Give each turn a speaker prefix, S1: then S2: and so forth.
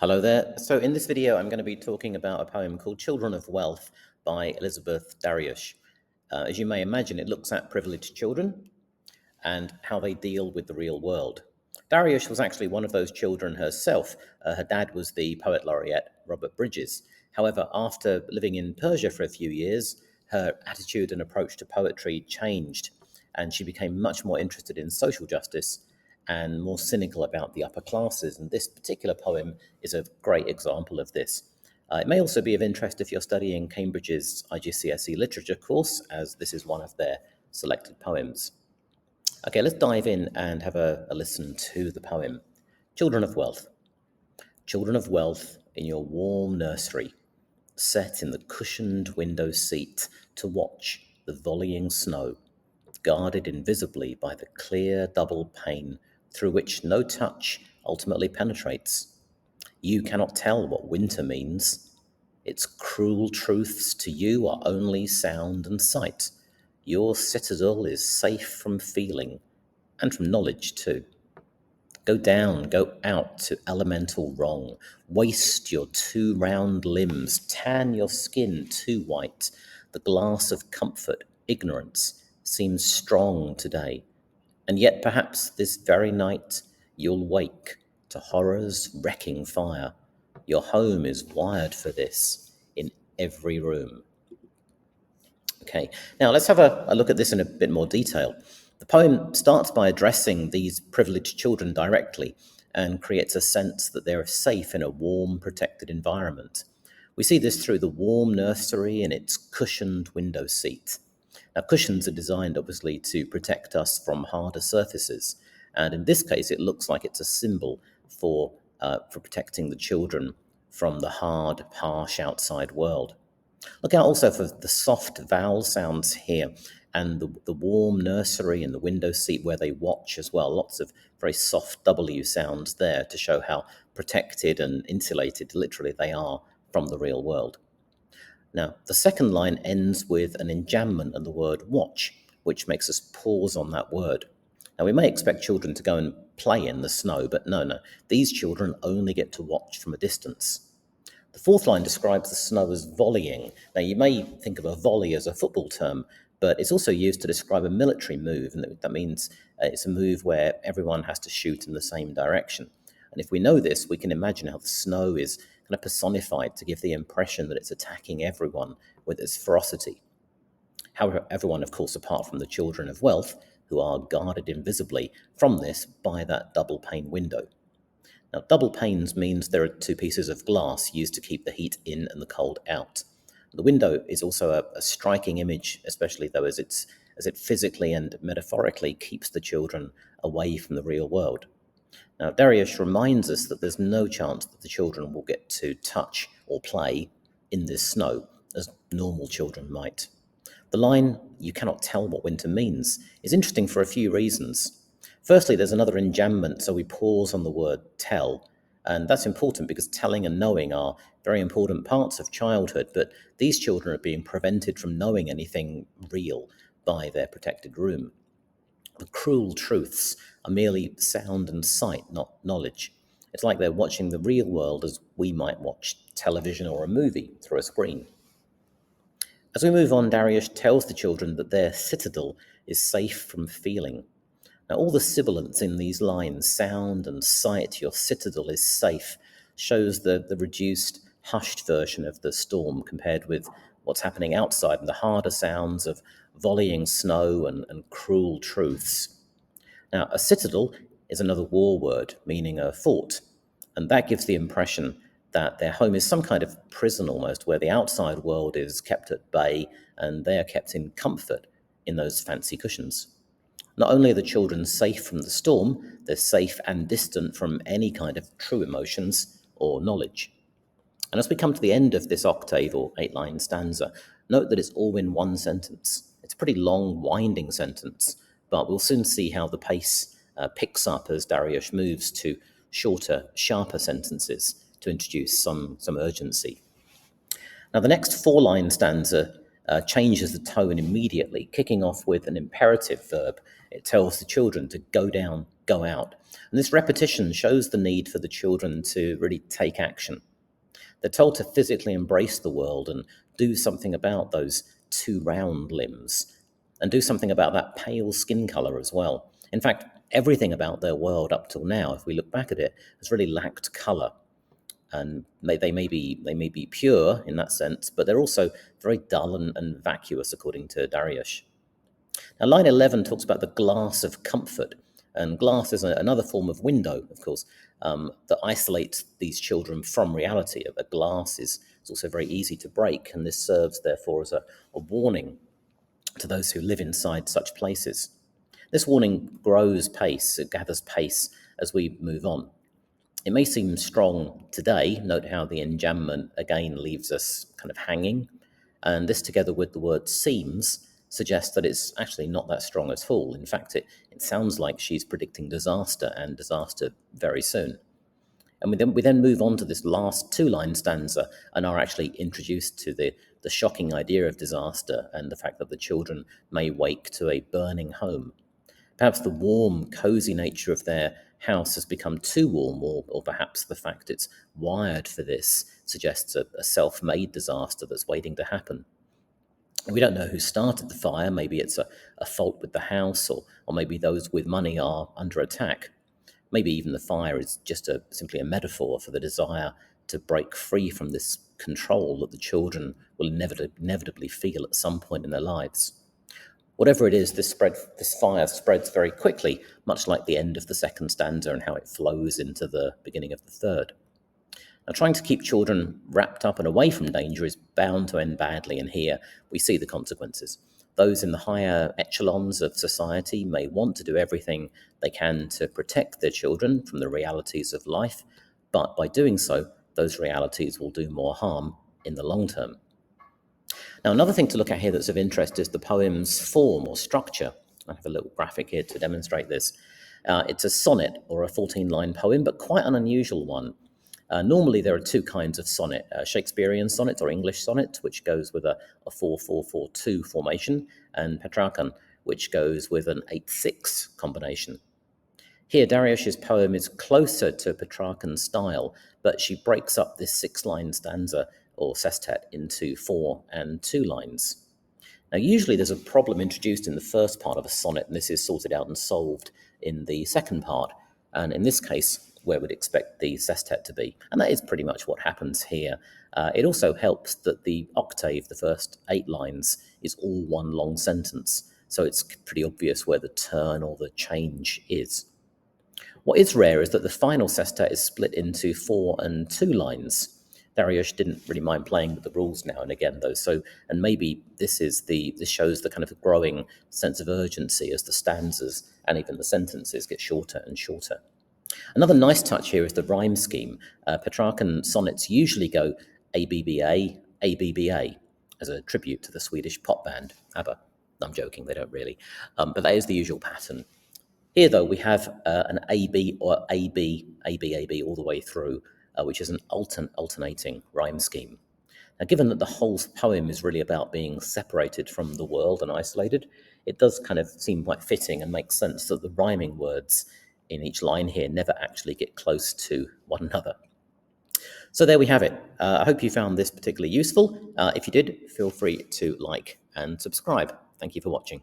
S1: Hello there. So in this video, I'm going to be talking about a poem called Children of Wealth by Elizabeth Daryush. As you may imagine, it looks at privileged children and how they deal with the real world. Daryush was actually one of those children herself. Her dad was the poet laureate Robert Bridges. However, after living in Persia for a few years, her attitude and approach to poetry changed, and she became much more interested in social justice and more cynical about the upper classes. And this particular poem is a great example of this. It may also be of interest if you're studying Cambridge's IGCSE Literature course, as this is one of their selected poems. Okay, let's dive in and have a listen to the poem. Children of Wealth. Children of wealth in your warm nursery, set in the cushioned window seat to watch the volleying snow, guarded invisibly by the clear double pane through which no touch ultimately penetrates. You cannot tell what winter means. Its cruel truths to you are only sound and sight. Your citadel is safe from feeling, and from knowledge too. Go down, go out to elemental wrong. Waste your too round limbs, tan your skin too white. The glass of comfort, ignorance, seems strong today. And yet perhaps this very night you'll wake to horror's wrecking fire. Your home is wired for this in every room. Okay, now let's have a look at this in a bit more detail. The poem starts by addressing these privileged children directly and creates a sense that they're safe in a warm, protected environment. We see this through the warm nursery and its cushioned window seat. Now, cushions are designed, obviously, to protect us from harder surfaces, and in this case, it looks like it's a symbol for protecting the children from the hard, harsh outside world. Look out also for the soft vowel sounds here, and the warm nursery and the window seat where they watch as well. Lots of very soft W sounds there to show how protected and insulated, literally, they are from the real world. Now, the second line ends with an enjambment and the word watch, which makes us pause on that word. Now, we may expect children to go and play in the snow, but no. These children only get to watch from a distance. The fourth line describes the snow as volleying. Now, you may think of a volley as a football term, but it's also used to describe a military move, and that means it's a move where everyone has to shoot in the same direction. And if we know this, we can imagine how the snow is kind of personified to give the impression that it's attacking everyone with its ferocity. However, everyone, of course, apart from the children of wealth, who are guarded invisibly from this by that double pane window. Now, double panes means there are two pieces of glass used to keep the heat in and the cold out. The window is also a striking image, especially though as it physically and metaphorically keeps the children away from the real world. Now, Daryush reminds us that there's no chance that the children will get to touch or play in this snow, as normal children might. The line, "You cannot tell what winter means," is interesting for a few reasons. Firstly, there's another enjambment, so we pause on the word tell, and that's important because telling and knowing are very important parts of childhood, but these children are being prevented from knowing anything real by their protected room. The cruel truths are merely sound and sight, not knowledge. It's like they're watching the real world as we might watch television or a movie through a screen. As we move on, Daryush tells the children that their citadel is safe from feeling. Now, all the sibilants in these lines, sound and sight, your citadel is safe, shows the reduced, hushed version of the storm compared with what's happening outside and the harder sounds of volleying snow and cruel truths. Now, a citadel is another war word, meaning a fort, and that gives the impression that their home is some kind of prison almost, where the outside world is kept at bay and they are kept in comfort in those fancy cushions. Not only are the children safe from the storm, they're safe and distant from any kind of true emotions or knowledge. And as we come to the end of this octave or 8-line stanza, note that it's all in one sentence. It's a pretty long, winding sentence, but we'll soon see how the pace picks up as Daryush moves to shorter, sharper sentences to introduce some urgency. Now, the next 4-line stanza changes the tone immediately, kicking off with an imperative verb. It tells the children to go down, go out. And this repetition shows the need for the children to really take action. They're told to physically embrace the world and do something about those two round limbs, and do something about that pale skin colour as well. In fact, everything about their world up till now, if we look back at it, has really lacked colour. And they may be pure in that sense, but they're also very dull and vacuous, according to Daryush. Now, line 11 talks about the glass of comfort, and glass is another form of window, of course, that isolates these children from reality. A glass is also very easy to break, and this serves, therefore, as a warning to those who live inside such places. This warning grows pace, it gathers pace as we move on. It may seem strong today. Note how the enjambment again leaves us kind of hanging. And this, together with the word seems, suggests that it's actually not that strong at all. In fact, it sounds like she's predicting disaster, and disaster very soon. And we then move on to this last two-line stanza and are actually introduced to the shocking idea of disaster and the fact that the children may wake to a burning home. Perhaps the warm, cosy nature of their house has become too warm, or perhaps the fact it's wired for this suggests a self-made disaster that's waiting to happen. We don't know who started the fire. Maybe it's a fault with the house, or maybe those with money are under attack. Maybe even the fire is just simply a metaphor for the desire to break free from this control that the children will inevitably feel at some point in their lives. Whatever it is, this fire spreads very quickly, much like the end of the second stanza and how it flows into the beginning of the third. Now, trying to keep children wrapped up and away from danger is bound to end badly, and here we see the consequences. Those in the higher echelons of society may want to do everything they can to protect their children from the realities of life, but by doing so, those realities will do more harm in the long term. Now, another thing to look at here that's of interest is the poem's form or structure. I have a little graphic here to demonstrate this. It's a sonnet, or a 14-line poem, but quite an unusual one. Normally, there are two kinds of sonnet, Shakespearean sonnet or English sonnet, which goes with a 4-4-4-2 formation, and Petrarchan, which goes with an 8-6 combination. Here, Daryush's poem is closer to Petrarchan's style, but she breaks up this 6-line stanza or sestet into 4 and 2 lines. Now, usually there's a problem introduced in the first part of a sonnet, and this is sorted out and solved in the second part. And in this case, where we'd expect the sestet to be. And that is pretty much what happens here. It also helps that the octave, the first 8 lines, is all one long sentence. So it's pretty obvious where the turn or the change is. What is rare is that the final sestet is split into 4 and 2 lines. Daryush didn't really mind playing with the rules now and again, though. And maybe this shows the kind of growing sense of urgency as the stanzas and even the sentences get shorter and shorter. Another nice touch here is the rhyme scheme. Petrarchan sonnets usually go ABBA, ABBA, as a tribute to the Swedish pop band ABBA. I'm joking, they don't really. But that is the usual pattern. Here, though, we have an AB or AB, AB, AB all the way through, which is an alternating rhyme scheme. Now, given that the whole poem is really about being separated from the world and isolated, it does kind of seem quite fitting and makes sense that the rhyming words in each line here never actually get close to one another. So there we have it. I hope you found this particularly useful. If you did, feel free to like and subscribe. Thank you for watching.